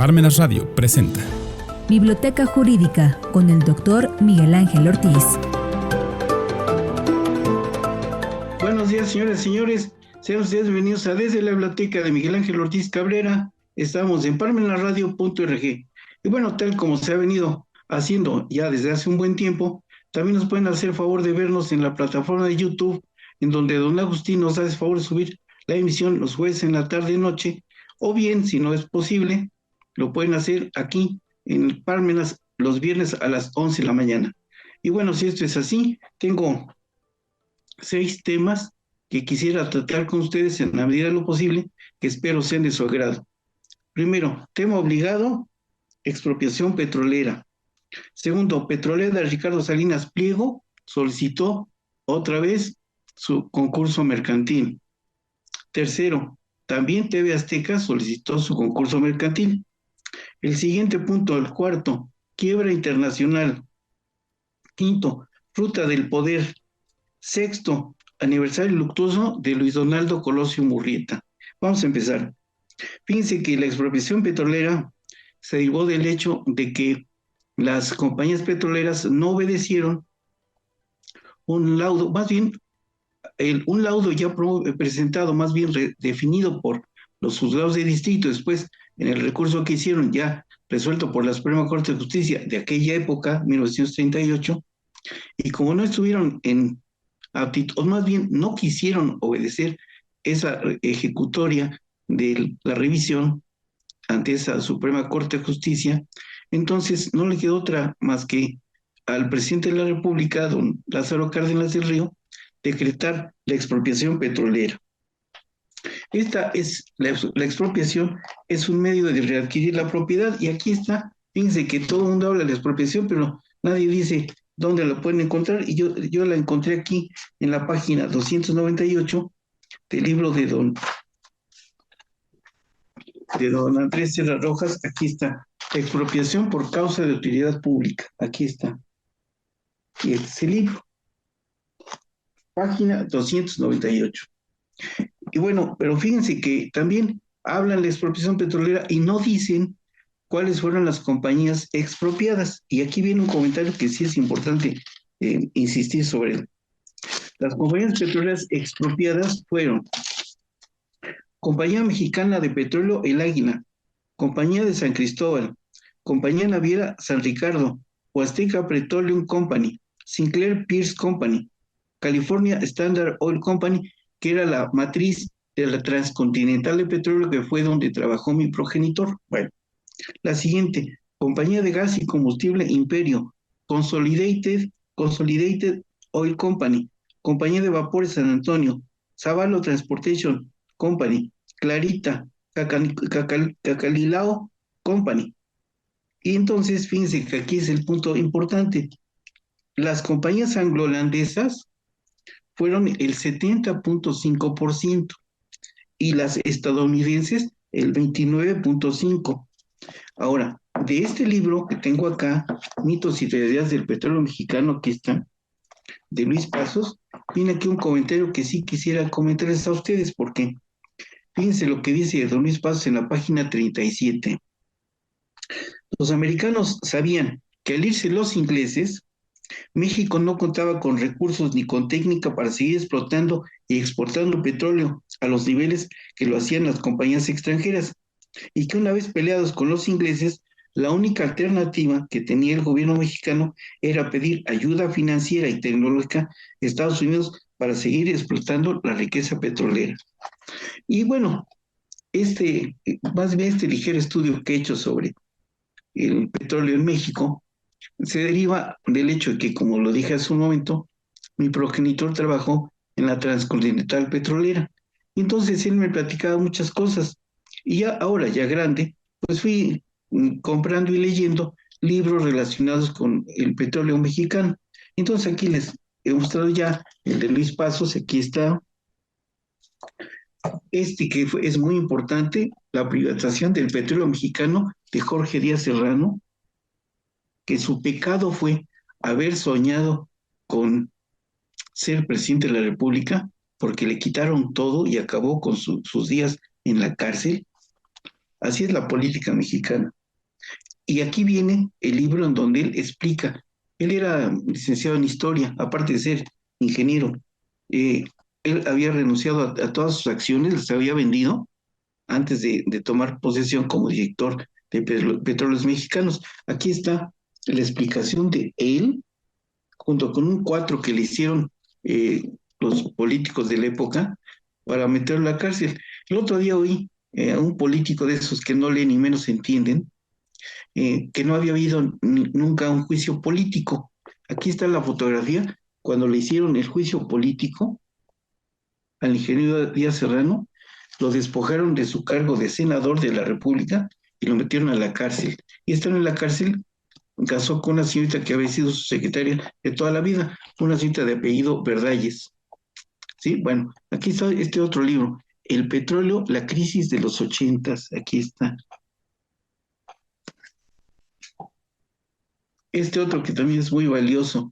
Parmenas Radio presenta Biblioteca Jurídica con el Dr. Miguel Ángel Ortiz. Buenos días, señoras y señores. Sean ustedes bienvenidos a Desde la Biblioteca de Miguel Ángel Ortiz Cabrera. Estamos en parmenasradio.org. Y bueno, tal como se ha venido haciendo ya desde hace un buen tiempo, también nos pueden hacer favor de vernos en la plataforma de YouTube, en donde don Agustín nos hace favor de subir la emisión los jueves en la tarde y noche, o bien, si no es posible, lo pueden hacer aquí en Parmenas los viernes a las 11 de la mañana. Y bueno, si esto es así, tengo 6 temas que quisiera tratar con ustedes en la medida de lo posible, que espero sean de su agrado. Primero, tema obligado, expropiación petrolera. Segundo, Petrolera Ricardo Salinas Pliego solicitó otra vez su concurso mercantil. Tercero, también TV Azteca solicitó su concurso mercantil. El siguiente punto, el cuarto, quiebra internacional. Quinto, fruta del poder. Sexto, aniversario luctuoso de Luis Donaldo Colosio Murrieta. Vamos a empezar. Fíjense que la expropiación petrolera se derivó del hecho de que las compañías petroleras no obedecieron un laudo, más bien un laudo ya presentado, más bien definido por los juzgados de distrito, después en el recurso que hicieron ya resuelto por la Suprema Corte de Justicia de aquella época, 1938, y como no estuvieron en aptitud, o más bien no quisieron obedecer esa ejecutoria de la revisión ante esa Suprema Corte de Justicia, entonces no le quedó otra más que al presidente de la República, don Lázaro Cárdenas del Río, decretar la expropiación petrolera. Esta es la expropiación, es un medio de readquirir la propiedad, y aquí está. Fíjense que todo el mundo habla de la expropiación, pero nadie dice dónde la pueden encontrar, y yo la encontré aquí en la página 298 del libro de don Andrés Serra Rojas. Aquí está, expropiación por causa de utilidad pública, aquí está, y este es el libro, página 298. Y bueno, pero fíjense que también hablan de la expropiación petrolera y no dicen cuáles fueron las compañías expropiadas. Y aquí viene un comentario que sí es importante insistir sobre él. Las compañías petroleras expropiadas fueron Compañía Mexicana de Petróleo El Águila, Compañía de San Cristóbal, Compañía Naviera San Ricardo, Huasteca Petroleum Company, Sinclair Pierce Company, California Standard Oil Company, que era la matriz de la Transcontinental de Petróleo, que fue donde trabajó mi progenitor. Bueno, la siguiente, Compañía de Gas y Combustible Imperio, Consolidated Oil Company, Compañía de Vapores San Antonio, Zavalo Transportation Company, Clarita, Cacalilao Company. Y entonces, fíjense que aquí es el punto importante. Las compañías anglo-holandesas fueron el 70.5% y las estadounidenses el 29.5%. Ahora, de este libro que tengo acá, Mitos y Realidades del Petróleo Mexicano, que está, de Luis Pasos, viene aquí un comentario que sí quisiera comentarles a ustedes, porque fíjense lo que dice don Luis Pasos en la página 37. Los americanos sabían que al irse los ingleses, México no contaba con recursos ni con técnica para seguir explotando y exportando petróleo a los niveles que lo hacían las compañías extranjeras, y que una vez peleados con los ingleses, la única alternativa que tenía el gobierno mexicano era pedir ayuda financiera y tecnológica a Estados Unidos para seguir explotando la riqueza petrolera. Y bueno, más bien este ligero estudio que he hecho sobre el petróleo en México se deriva del hecho de que, como lo dije hace un momento, mi progenitor trabajó en la Transcontinental Petrolera. Y entonces él me platicaba muchas cosas. Y ya ahora, ya grande, pues fui comprando y leyendo libros relacionados con el petróleo mexicano. Entonces aquí les he mostrado ya el de Luis Pasos, aquí está. Es muy importante, la privatización del petróleo mexicano, de Jorge Díaz Serrano, que su pecado fue haber soñado con ser presidente de la República, porque le quitaron todo y acabó con sus días en la cárcel. Así es la política mexicana. Y aquí viene el libro en donde él explica. Él era licenciado en historia, aparte de ser ingeniero. Eh, Él había renunciado a todas sus acciones, las había vendido antes de tomar posesión como director de Petróleos Mexicanos. Aquí está la explicación de él, junto con un cuatro que le hicieron eh, los políticos de la época para meterlo a la cárcel. El otro día oí a un político de esos que no leen ni menos entienden, que no había habido nunca un juicio político. Aquí está la fotografía cuando le hicieron el juicio político al ingeniero Díaz Serrano, lo despojaron de su cargo de senador de la República y lo metieron a la cárcel. Y estando en la cárcel, casó con una señorita que había sido su secretaria de toda la vida, una señorita de apellido Verdalles. Sí, bueno, aquí está este otro libro, El petróleo, la crisis de los 80s. Aquí está. Este otro que también es muy valioso.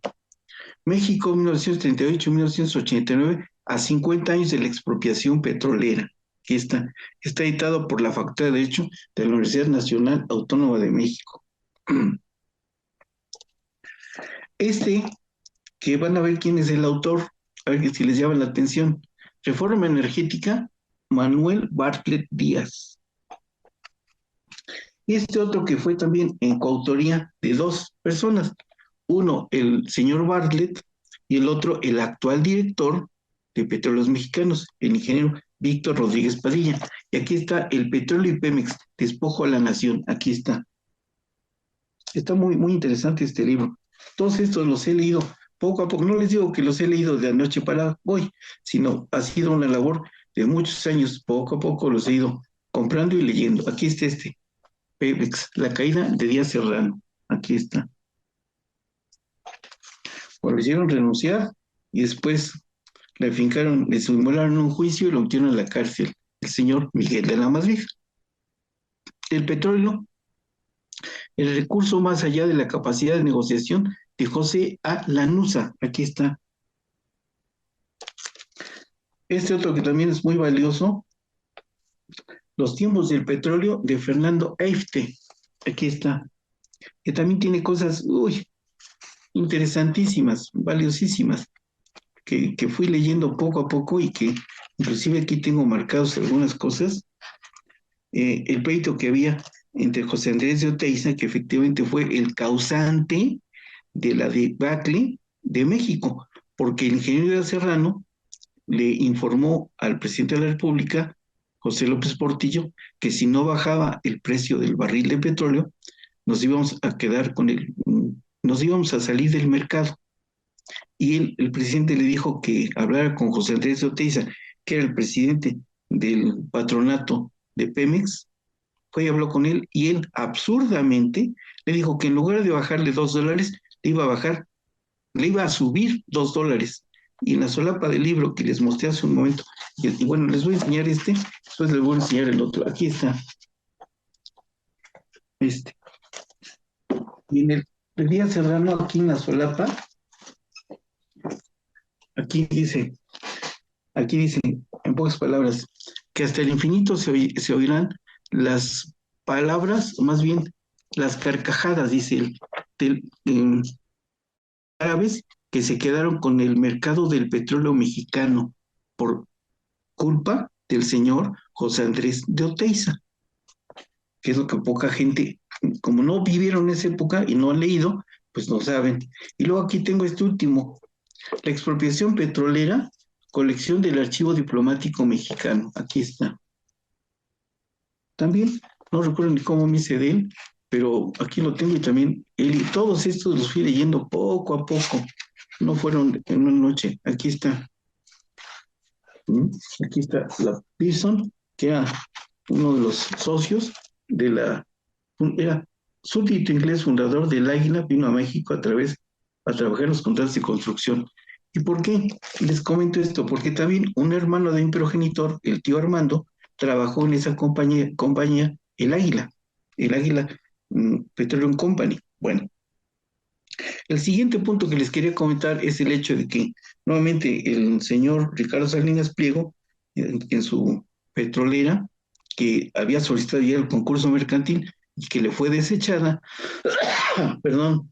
México, 1938-1989, a 50 años de la expropiación petrolera. Aquí está. Está editado por la Facultad de Derecho de la Universidad Nacional Autónoma de México. Este, que van a ver quién es el autor, a ver si les llama la atención. Reforma Energética, Manuel Bartlett Díaz. Y este otro que fue también en coautoría de dos personas. Uno, el señor Bartlett, y el otro, el actual director de Petróleos Mexicanos, el ingeniero Víctor Rodríguez Padilla. Y aquí está El petróleo y Pemex, despojo a la nación. Aquí está. Está muy, muy interesante este libro. Todos estos los he leído poco a poco. No les digo que los he leído de anoche para hoy, sino ha sido una labor de muchos años. Poco a poco los he ido comprando y leyendo. Aquí está este, Pemex, la caída de Díaz Serrano. Aquí está. Bueno, le hicieron renunciar y después le fincaron, le simularon un juicio y lo metieron a la cárcel. El señor Miguel de la Madrid. El petróleo, el recurso más allá de la capacidad de negociación de José A. Lanuza. Aquí está. Este otro que también es muy valioso, Los tiempos del petróleo de Fernando Eifte. Aquí está. Que también tiene cosas, interesantísimas, valiosísimas, que fui leyendo poco a poco y que inclusive aquí tengo marcados algunas cosas. El pleito que había entre José Andrés de Oteiza, que efectivamente fue el causante de la debacle de México, porque el ingeniero de Serrano le informó al presidente de la República, José López Portillo, que si no bajaba el precio del barril de petróleo, nos íbamos a quedar con nos íbamos a salir del mercado. Y el presidente le dijo que hablara con José Andrés de Oteiza, que era el presidente del patronato de Pemex. Fue y habló con él y él absurdamente le dijo que en lugar de bajarle $2, le iba a subir $2. Y en la solapa del libro que les mostré hace un momento, y bueno, les voy a enseñar después les voy a enseñar el otro. Aquí está. Este. Y en el día Serrano, aquí en la solapa, aquí dice, en pocas palabras, que hasta el infinito se oirán las palabras, o más bien las carcajadas, dice él, árabes que se quedaron con el mercado del petróleo mexicano por culpa del señor José Andrés de Oteiza, que es lo que poca gente, como no vivieron esa época y no han leído, pues no saben. Y luego aquí tengo este último, la expropiación petrolera, colección del archivo diplomático mexicano. Aquí está. También, no recuerdo ni cómo me hice de él, pero aquí lo tengo y también él y todos estos los fui leyendo poco a poco. No fueron en una noche. Aquí está. Aquí está la Pearson, que era uno de los socios era súbdito inglés fundador del Águila, vino a México a trabajar los contratos de construcción. ¿Y por qué les comento esto? Porque también un hermano de mi progenitor, el tío Armando, trabajó en esa compañía el Águila Petroleum Company. Bueno, el siguiente punto que les quería comentar es el hecho de que nuevamente el señor Ricardo Salinas Pliego, en su petrolera, que había solicitado ya el concurso mercantil y que le fue desechada, perdón,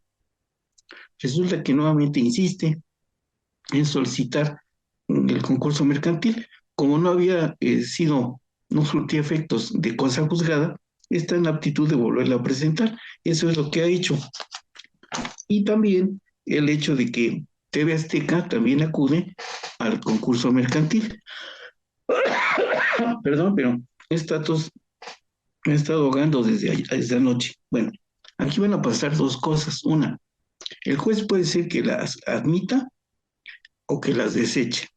resulta que nuevamente insiste en solicitar el concurso mercantil. Como no había no surtía efectos de cosa juzgada, está en aptitud de volverla a presentar. Eso es lo que ha hecho. Y también el hecho de que TV Azteca también acude al concurso mercantil. Perdón, pero estos me he estado ahogando desde anoche. Bueno, aquí van a pasar dos cosas. Una, el juez puede ser que las admita o que las deseche.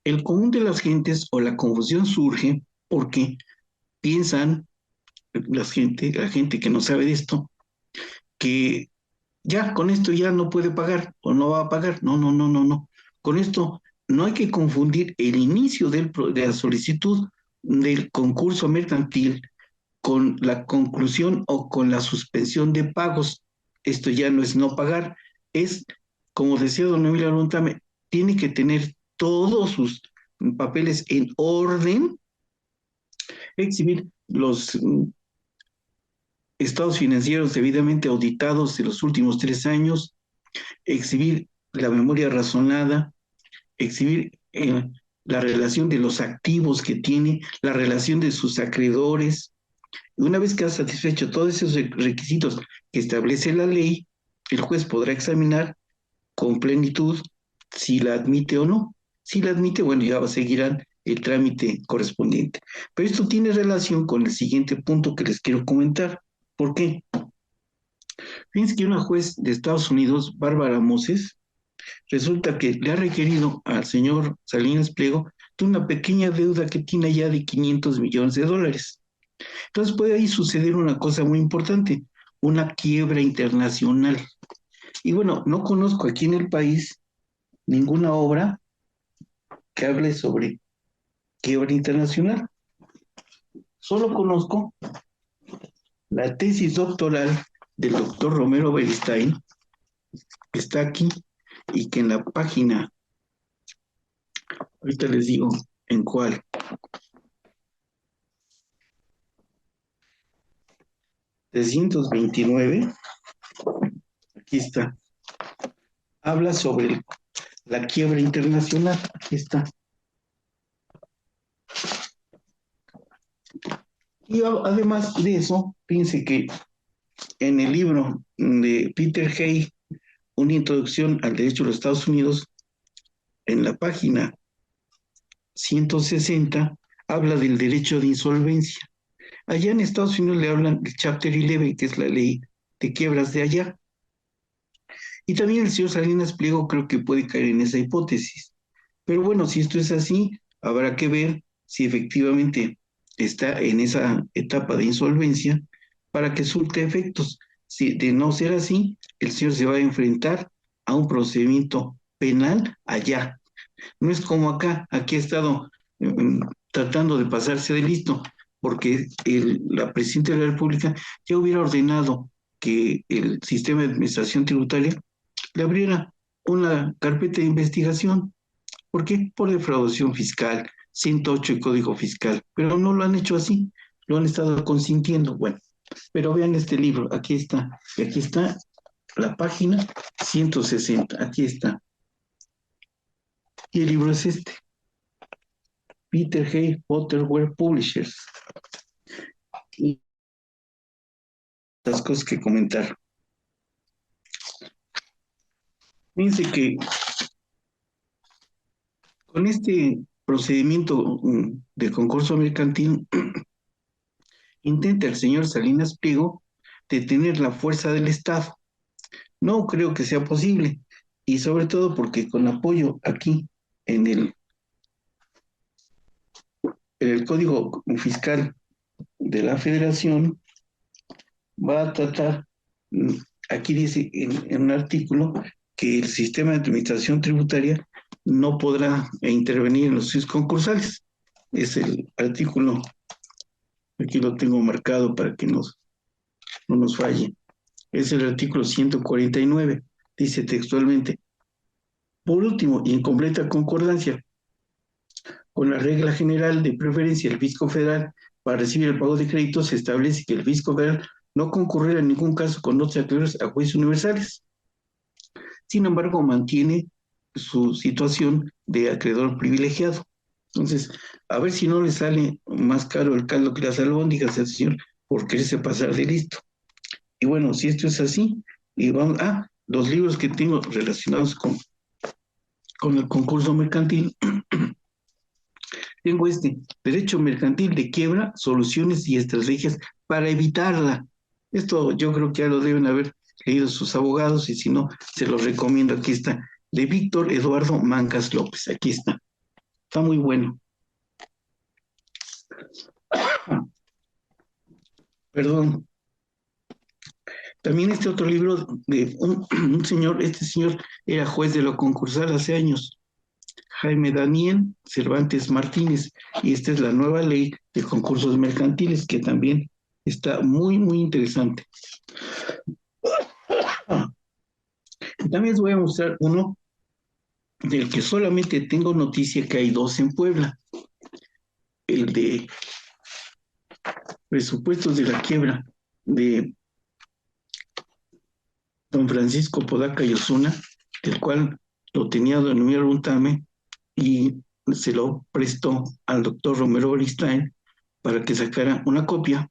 El común de las gentes o la confusión surge porque piensan la gente que no sabe de esto, que ya con esto ya no puede pagar o no va a pagar. No, no, no, no, no. Con esto no hay que confundir el inicio de la solicitud del concurso mercantil con la conclusión o con la suspensión de pagos. Esto ya no es no pagar, es, como decía don Emilio Lontame, tiene que tener todos sus papeles en orden, exhibir los estados financieros debidamente auditados de los últimos 3 años, exhibir la memoria razonada, exhibir la relación de los activos que tiene, la relación de sus acreedores. Una vez que ha satisfecho todos esos requisitos que establece la ley, el juez podrá examinar con plenitud si la admite o no. Si la admite, bueno, ya seguirán el trámite correspondiente. Pero esto tiene relación con el siguiente punto que les quiero comentar. ¿Por qué? Fíjense que una juez de Estados Unidos, Bárbara Moses, resulta que le ha requerido al señor Salinas Pliego de una pequeña deuda que tiene ya de $500 millones. Entonces puede ahí suceder una cosa muy importante, una quiebra internacional. Y bueno, no conozco aquí en el país ninguna obra que hable sobre quiebra internacional. Solo conozco la tesis doctoral del doctor Romero Beristain, que está aquí, y que en la página, ahorita les digo en cuál, 329, aquí está, habla sobre la quiebra internacional, aquí está. Y además de eso, fíjense que en el libro de Peter Hay, Una introducción al derecho de los Estados Unidos, en la página 160, habla del derecho de insolvencia. Allá en Estados Unidos le hablan del Chapter 11, que es la ley de quiebras de allá. Y también el señor Salinas Pliego creo que puede caer en esa hipótesis. Pero bueno, si esto es así, habrá que ver si efectivamente está en esa etapa de insolvencia para que surte efectos. Si de no ser así, el señor se va a enfrentar a un procedimiento penal allá. No es como acá, aquí ha estado tratando de pasarse de listo, porque la presidenta de la República ya hubiera ordenado que el sistema de administración tributaria le abriera una carpeta de investigación. ¿Por qué? Por defraudación fiscal, 108 el Código Fiscal, pero no lo han hecho así, lo han estado consintiendo. Bueno, pero vean este libro, aquí está, y aquí está la página 160, aquí está. Y el libro es este, Peter Hay, Potterware Publishers. Y las cosas que comentar. Fíjense que con este procedimiento de concurso mercantil, intenta el señor Salinas Pliego detener la fuerza del Estado. No creo que sea posible, y sobre todo porque con apoyo aquí en el Código Fiscal de la Federación, va a tratar, aquí dice en un artículo, que el sistema de administración tributaria no podrá intervenir en los juicios concursales. Es el artículo, aquí lo tengo marcado para que no nos falle. Es el artículo 149, dice textualmente: por último, y en completa concordancia con la regla general de preferencia del fisco federal para recibir el pago de créditos, se establece que el fisco federal no concurrirá en ningún caso con otros acreedores a juicios universales. Sin embargo, mantiene su situación de acreedor privilegiado. Entonces, a ver si no le sale más caro el caldo que las albóndigas al señor por quererse pasar de listo. Y bueno, si esto es así, y vamos, los libros que tengo relacionados con el concurso mercantil, tengo Derecho Mercantil de Quiebra, Soluciones y Estrategias para Evitarla. Esto yo creo que ya lo deben haber leído sus abogados y si no, se los recomiendo. Aquí está, de Víctor Eduardo Mancas López. Aquí está. Está muy bueno. Perdón. También otro libro de un señor, este señor era juez de lo concursal hace años, Jaime Daniel Cervantes Martínez, y esta es la nueva ley de concursos mercantiles, que también está muy, muy interesante. También les voy a mostrar uno del que solamente tengo noticia que hay dos en Puebla, el de presupuestos de la quiebra de don Francisco Podaca y Osuna, el cual lo tenía don Emilio Runtame y se lo prestó al doctor Romero Beristain para que sacara una copia.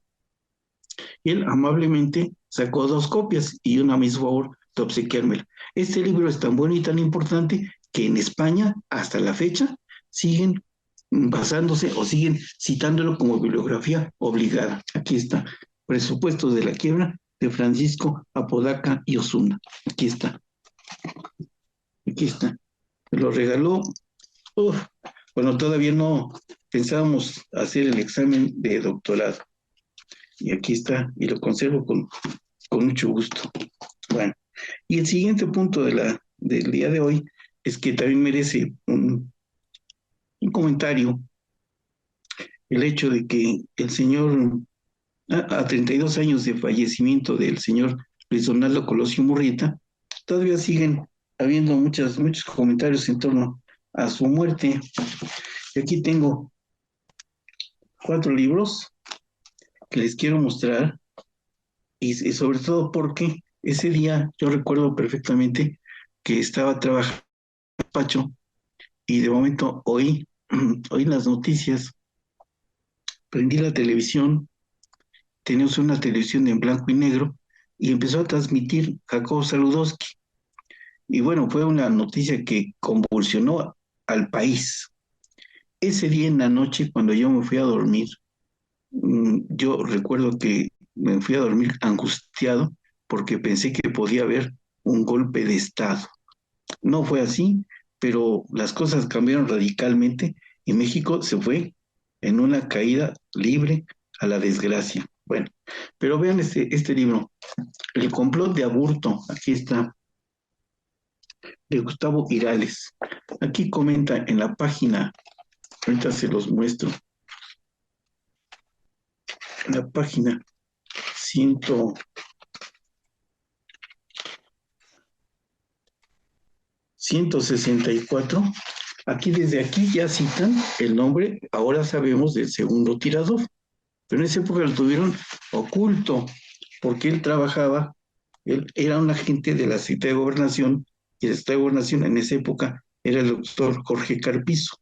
Y él amablemente sacó dos copias y una me hizo favor de obsequiármela. Este libro es tan bueno y tan importante que en España, hasta la fecha, siguen basándose o siguen citándolo como bibliografía obligada. Aquí está, Presupuestos de la Quiebra de Francisco Apodaca y Osuna. Aquí está. Aquí está. Me lo regaló cuando todavía no pensábamos hacer el examen de doctorado. Y aquí está, y lo conservo con mucho gusto. Bueno, y el siguiente punto del día de hoy es que también merece un comentario el hecho de que el señor, a 32 años de fallecimiento del señor Luis Donaldo Colosio Murrieta, todavía siguen habiendo muchos comentarios en torno a su muerte. Y aquí tengo 4 libros que les quiero mostrar, y sobre todo porque ese día yo recuerdo perfectamente que estaba trabajando en el despacho y de momento oí las noticias, prendí la televisión, teníamos una televisión en blanco y negro y empezó a transmitir Jacobo Saludowski. Y bueno, fue una noticia que convulsionó al país. Ese día en la noche, cuando yo me fui a dormir, yo recuerdo que me fui a dormir angustiado porque pensé que podía haber un golpe de Estado. No fue así, pero las cosas cambiaron radicalmente y México se fue en una caída libre a la desgracia. Bueno, pero vean este libro, El complot de Aburto, aquí está, de Gustavo Irales. Aquí comenta en la página, ahorita se los muestro, en la página 164, desde aquí ya citan el nombre, ahora sabemos, del segundo tirador, pero en esa época lo tuvieron oculto, porque él era un agente de la Secretaría de Gobernación, y el Secretario de Gobernación en esa época era el doctor Jorge Carpizo.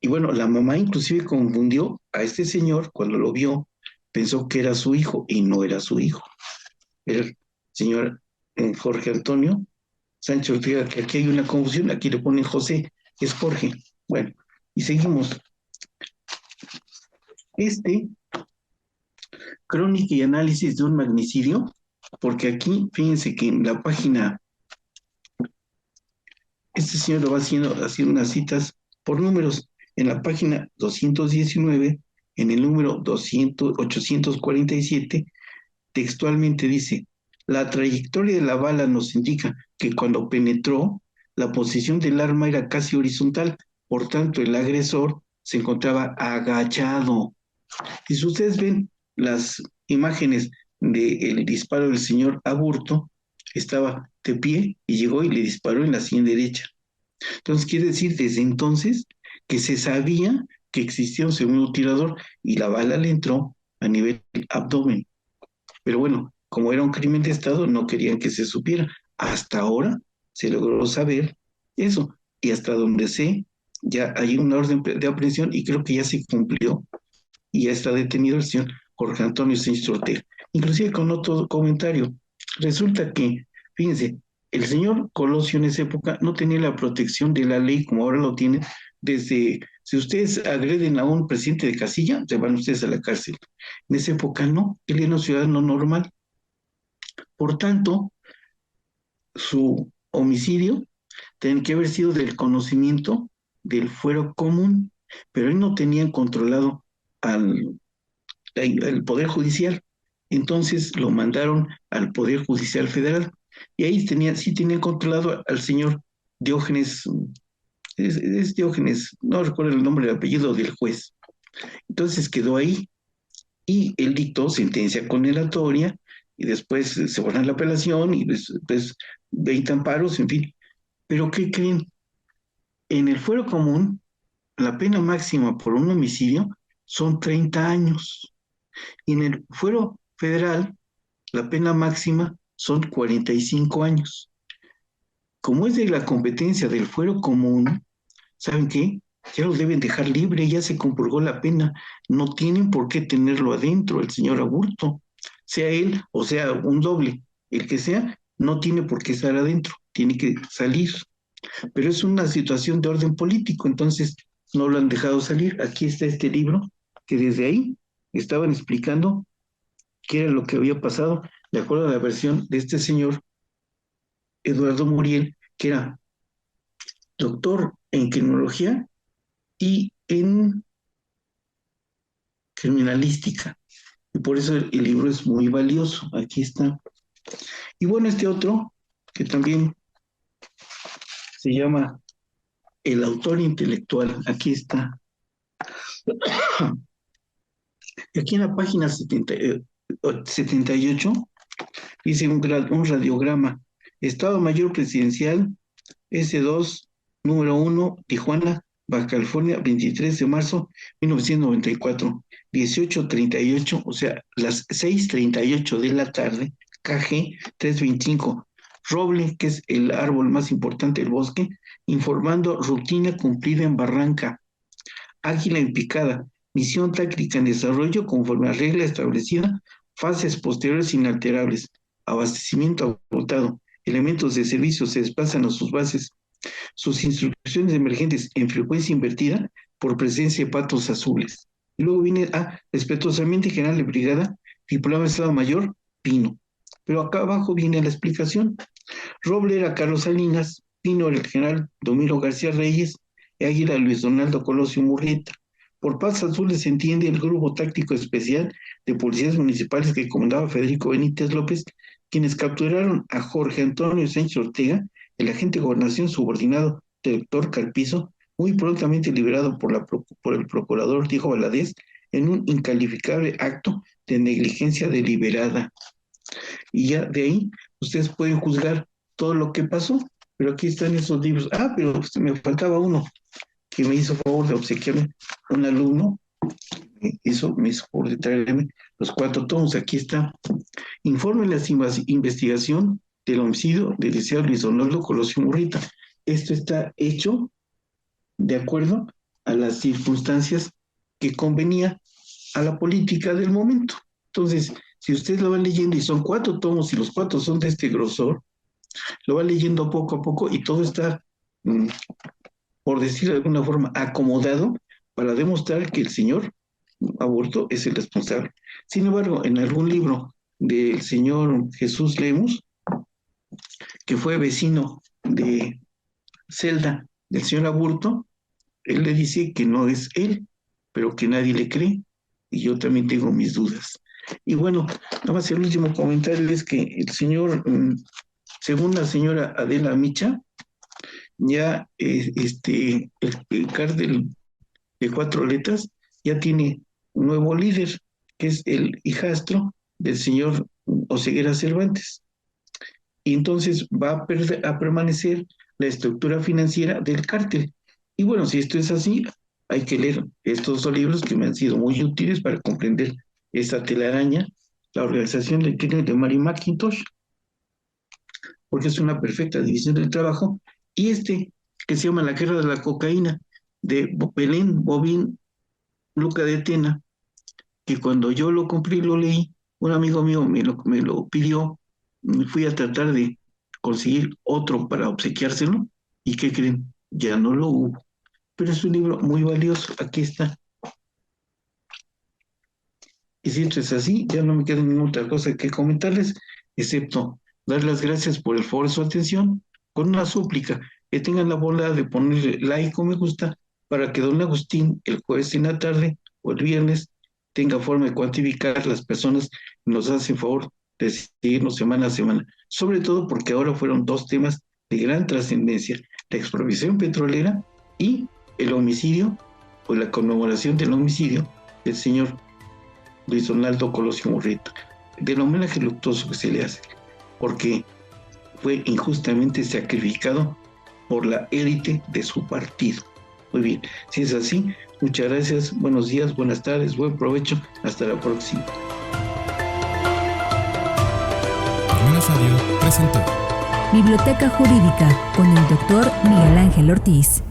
Y bueno, la mamá inclusive confundió a este señor cuando lo vio, pensó que era su hijo, y no era su hijo. Era el señor Jorge Antonio Sánchez Ortega, que aquí hay una confusión, aquí le ponen José, es Jorge. Bueno, y seguimos. Crónica y análisis de un magnicidio, porque aquí, fíjense que en la página, este señor lo va haciendo unas citas por números. En la página 219, en el número 847, textualmente dice: la trayectoria de la bala nos indica que cuando penetró, la posición del arma era casi horizontal, por tanto el agresor se encontraba agachado. Y si ustedes ven las imágenes del disparo del señor Aburto, estaba de pie y llegó y le disparó en la sien derecha. Entonces quiere decir, desde entonces que se sabía que existía un segundo tirador y la bala le entró a nivel abdomen. Pero bueno, como era un crimen de Estado, no querían que se supiera. Hasta ahora se logró saber eso. Y hasta donde sé, ya hay una orden de aprehensión y creo que ya se cumplió y ya está detenido el señor Jorge Antonio Sánchez Ortega. Inclusive con otro comentario, resulta que, fíjense, el señor Colosio en esa época no tenía la protección de la ley como ahora lo tiene desde, si ustedes agreden a un presidente de casilla, se van ustedes a la cárcel. En esa época no, él era un ciudadano normal. Por tanto, su homicidio tiene que haber sido del conocimiento del fuero común, pero él no tenían controlado al el Poder Judicial. Entonces lo mandaron al Poder Judicial Federal y ahí sí tenían controlado al señor Diógenes, es Diógenes, no recuerdo el nombre y el apellido del juez. Entonces quedó ahí y él dictó sentencia condenatoria y después se borra la apelación y después 20 amparos, en fin. Pero ¿qué creen? En el fuero común, la pena máxima por un homicidio son 30 años. Y en el fuero federal, la pena máxima son 45 años. Como es de la competencia del fuero común, ¿saben qué? Ya los deben dejar libre, ya se compurgó la pena. No tienen por qué tenerlo adentro, el señor Aburto. Sea él o sea un doble, el que sea, no tiene por qué estar adentro, tiene que salir. Pero es una situación de orden político, entonces no lo han dejado salir. Aquí está este libro que desde ahí estaban explicando qué era lo que había pasado, de acuerdo a la versión de este señor Eduardo Muriel, que era doctor en criminología y en criminalística. Y por eso el libro es muy valioso. Aquí está. Y bueno, este otro, que también se llama El autor intelectual. Aquí está. Y aquí en la página 78 dice un radiograma. Estado Mayor Presidencial S2, número 1, Tijuana, Baja California, 23 de marzo 1994, 18:38, o sea, las 6:38 de la tarde, KG 325, Roble, que es el árbol más importante del bosque, informando rutina cumplida en Barranca, Águila en picada, misión táctica en desarrollo conforme a regla establecida, fases posteriores inalterables, abastecimiento agotado, elementos de servicio se desplazan a sus bases, sus instrucciones emergentes en frecuencia invertida por presencia de patos azules. Y luego viene respetuosamente general de brigada, diplomado de Estado Mayor, Pino. Pero acá abajo viene la explicación. Roble era Carlos Salinas, Pino era el general Domiro García Reyes, y Águila Luis Donaldo Colosio Murrieta. Por Paz Azules se entiende el grupo táctico especial de policías municipales que comandaba Federico Benítez López, quienes capturaron a Jorge Antonio Sánchez Ortega, el agente de gobernación subordinado del doctor Carpizo, muy prontamente liberado por el procurador Diego Valadez en un incalificable acto de negligencia deliberada. Y ya de ahí ustedes pueden juzgar todo lo que pasó, pero aquí están esos libros. Pero me faltaba uno que me hizo favor de obsequiarme un alumno, me hizo favor de traerme los 4 tomos. Aquí está. Informe de la investigación del homicidio del licenciado Luis Donaldo Colosio Murrieta. Esto está hecho de acuerdo a las circunstancias que convenía a la política del momento. Entonces, si usted lo va leyendo y son 4 tomos y los 4 son de este grosor, lo va leyendo poco a poco y todo está, por decir de alguna forma, acomodado para demostrar que el señor Aburto es el responsable. Sin embargo, en algún libro del señor Jesús Lemus, que fue vecino de celda del señor Aburto, él le dice que no es él, pero que nadie le cree, y yo también tengo mis dudas. Y bueno, nada más el último comentario es que el señor, según la señora Adela Micha, ya el cártel de 4 letras ya tiene un nuevo líder, que es el hijastro del señor Oseguera Cervantes. Y entonces va a permanecer la estructura financiera del cártel. Y bueno, si esto es así, hay que leer estos dos libros que me han sido muy útiles para comprender esta telaraña, la organización del crimen de Mary McIntosh, porque es una perfecta división del trabajo, y este que se llama La guerra de la cocaína, de Belén Bobín Luca de Tena, que cuando yo lo compré y lo leí, un amigo mío me lo pidió, fui a tratar de conseguir otro para obsequiárselo, y ¿qué creen? Ya no lo hubo. Pero es un libro muy valioso, aquí está. Y si esto es así, ya no me queda ninguna otra cosa que comentarles, excepto dar las gracias por el favor de su atención, con una súplica, que tengan la bondad de ponerle like o me gusta, para que don Agustín, el jueves en la tarde o el viernes, tenga forma de cuantificar las personas que nos hacen favor de seguirnos semana a semana. Sobre todo porque ahora fueron dos temas de gran trascendencia, la expropiación petrolera y el homicidio, o la conmemoración del homicidio del señor Luis Donaldo Colosio Murrieta, del homenaje luctuoso que se le hace, porque fue injustamente sacrificado por la élite de su partido. Muy bien, si es así, muchas gracias, buenos días, buenas tardes, buen provecho, hasta la próxima. Parmenas Radio presentó Biblioteca Jurídica con el doctor Miguel Ángel Ortiz.